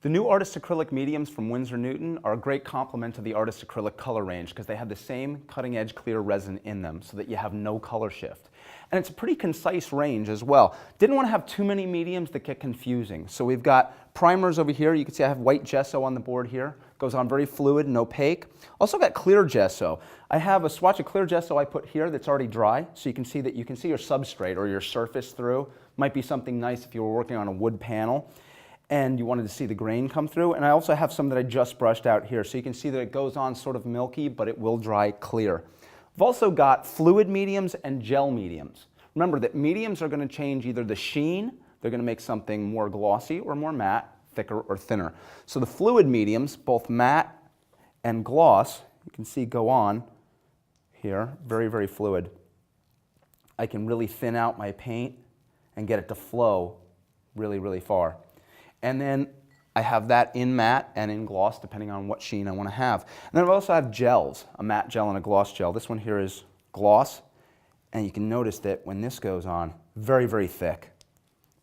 The new Artist Acrylic Mediums from Winsor Newton are a great complement to the Artist Acrylic color range because they have the same cutting edge clear resin in them so that you have no color shift. And it's a pretty concise range as well. Didn't want to have too many mediums that get confusing. So we've got primers over here. You can see I have white gesso on the board here. Goes on very fluid and opaque. Also got clear gesso. I have a swatch of clear gesso I put here that's already dry, so you can see your substrate or your surface through. Might be something nice if you were working on a wood panel and you wanted to see the grain come through. And I also have some that I just brushed out here, so you can see that it goes on sort of milky, but it will dry clear. I've also got fluid mediums and gel mediums. Remember that mediums are going to change either the sheen, they're going to make something more glossy or more matte, thicker or thinner. So the fluid mediums, both matte and gloss, you can see go on here, very, very fluid. I can really thin out my paint and get it to flow really, really far. And then I have that in matte and in gloss, depending on what sheen I want to have. And then I also have gels, a matte gel and a gloss gel. This one here is gloss, and you can notice that when this goes on, very, very thick,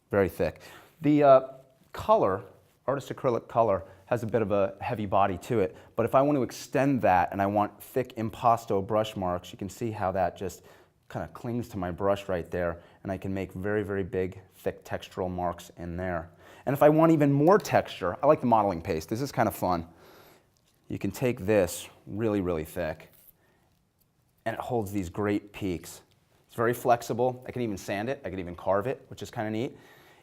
very thick. The color, Artist Acrylic color, has a bit of a heavy body to it, but if I want to extend that and I want thick impasto brush marks, you can see how that just kind of clings to my brush right there, and I can make very, very big, thick textural marks in there. And if I want even more texture, I like the modeling paste. This is kind of fun. You can take this really, really thick, and it holds these great peaks. It's very flexible. I can even sand it. I can even carve it, which is kind of neat.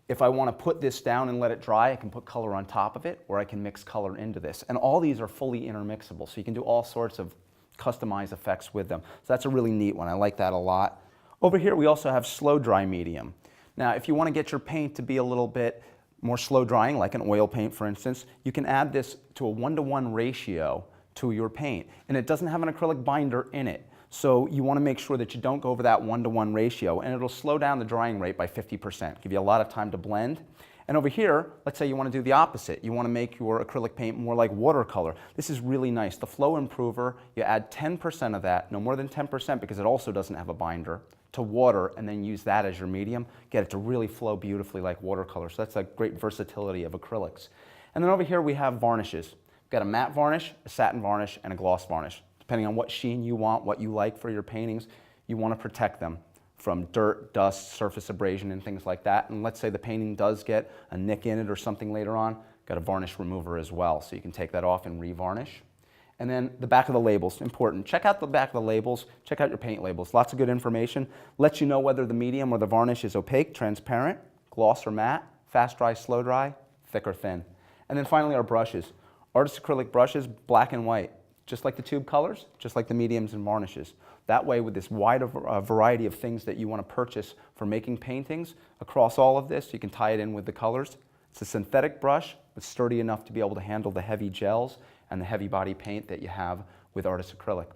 If I want to put this down and let it dry, I can put color on top of it, or I can mix color into this. And all these are fully intermixable, so you can do all sorts of customized effects with them. So that's a really neat one. I like that a lot. Over here, we also have slow dry medium. Now, if you want to get your paint to be a little bit more slow drying, like an oil paint, for instance, you can add this to a 1-to-1 ratio to your paint. And it doesn't have an acrylic binder in it. So you want to make sure that you don't go over that 1-to-1 ratio, and it'll slow down the drying rate by 50%, give you a lot of time to blend. And over here, let's say you want to do the opposite. You want to make your acrylic paint more like watercolor. This is really nice. The flow improver, you add 10% of that, no more than 10% because it also doesn't have a binder, to water, and then use that as your medium. Get it to really flow beautifully like watercolor. So that's a great versatility of acrylics. And then over here we have varnishes. We've got a matte varnish, a satin varnish, and a gloss varnish. Depending on what sheen you want, what you like for your paintings, you want to protect them from dirt, dust, surface abrasion, and things like that. And let's say the painting does get a nick in it or something later on, got a varnish remover as well. So you can take that off and re-varnish. And then the back of the labels, important. Check out the back of the labels, check out your paint labels. Lots of good information. Lets you know whether the medium or the varnish is opaque, transparent, gloss or matte, fast dry, slow dry, thick or thin. And then finally our brushes. Artist Acrylic brushes, black and white. Just like the tube colors, just like the mediums and varnishes. That way, with this wide variety of things that you want to purchase for making paintings, across all of this, you can tie it in with the colors. It's a synthetic brush, but sturdy enough to be able to handle the heavy gels and the heavy body paint that you have with Artist Acrylic.